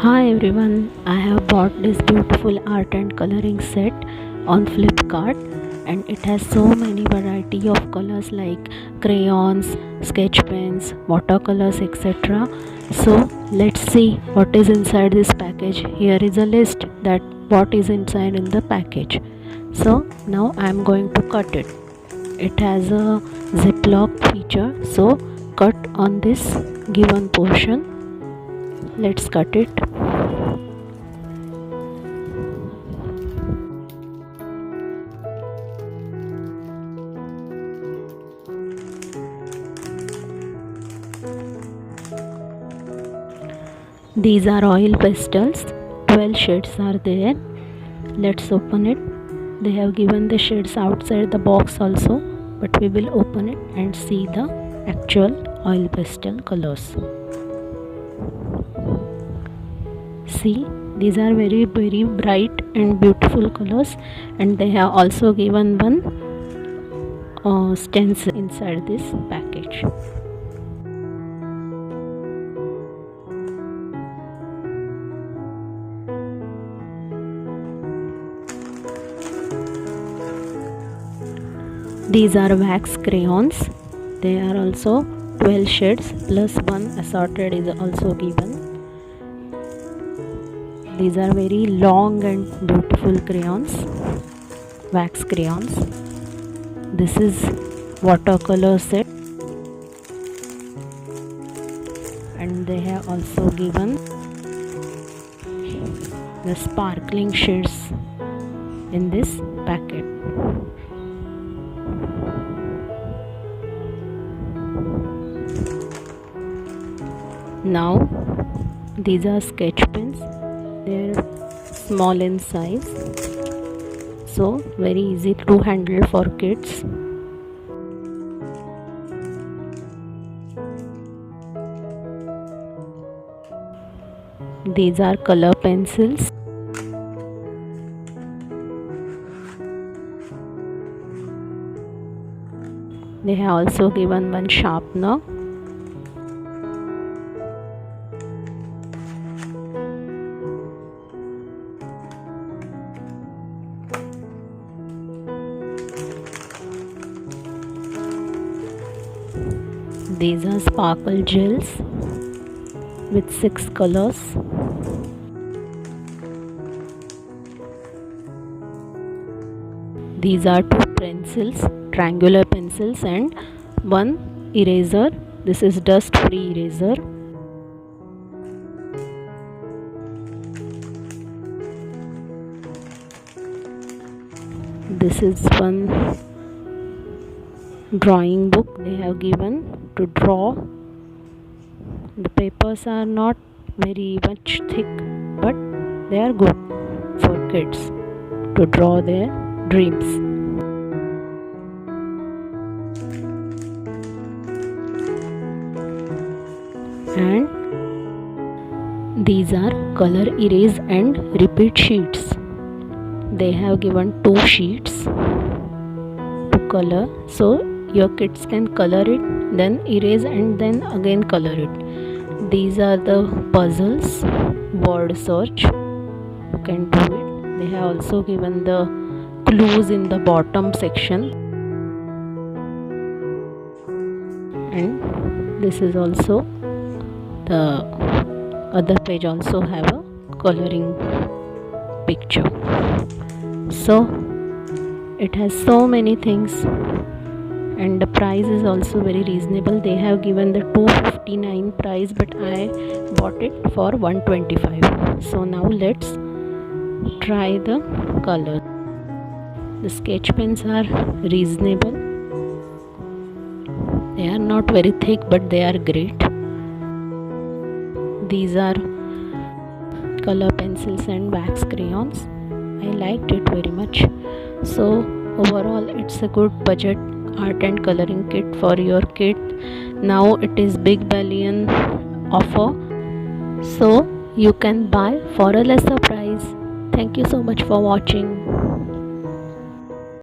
Hi everyone, I have bought this beautiful art and coloring set on Flipkart, and it has so many variety of colors like crayons, sketch pens, watercolors, etc. So let's see what is inside this package. Here is a list that what is inside in the package. So now I am going to cut it. It has a ziplock feature, so cut on this given portion. Let's cut it. These are oil pastels, 12 shades are there. Let's open it. They have given the shades outside the box also, but we will open it and see the actual oil pastel colors. See, these are very bright and beautiful colors, and they have also given one stencil inside this package. These are wax crayons. They are also 12 shades plus one assorted is also given. These are very long and beautiful crayons, wax crayons. This is watercolor set, and they have also given the sparkling shades in this packet. Now these are sketch pens. They are small in size, so very easy to handle for kids. These are color pencils. They have also given one sharpener. These are sparkle gels with 6 colors. These are 2 pencils, triangular pencils, and 1 eraser. This is dust free eraser. This is one drawing book they have given to draw. The papers are not very much thick, but they are good for kids to draw their dreams. And these are color erase and repeat sheets. They have given 2 sheets to color, so your kids can color it, then erase, and then again color it. These are the puzzles, word search. You can do it. They have also given the clues in the bottom section. And this is also the other page also have a coloring picture. So it has so many things, and the price is also very reasonable. They have given the 259 price, but I bought it for 125. So now let's try the color. The sketch pens are reasonable. They are not very thick, but they are great. These are color pencils and wax crayons. I liked it very much. So overall it's a good budget art and coloring kit for your kid. Now it is Big Billion offer, so you can buy for a lesser price. Thank you so much for watching.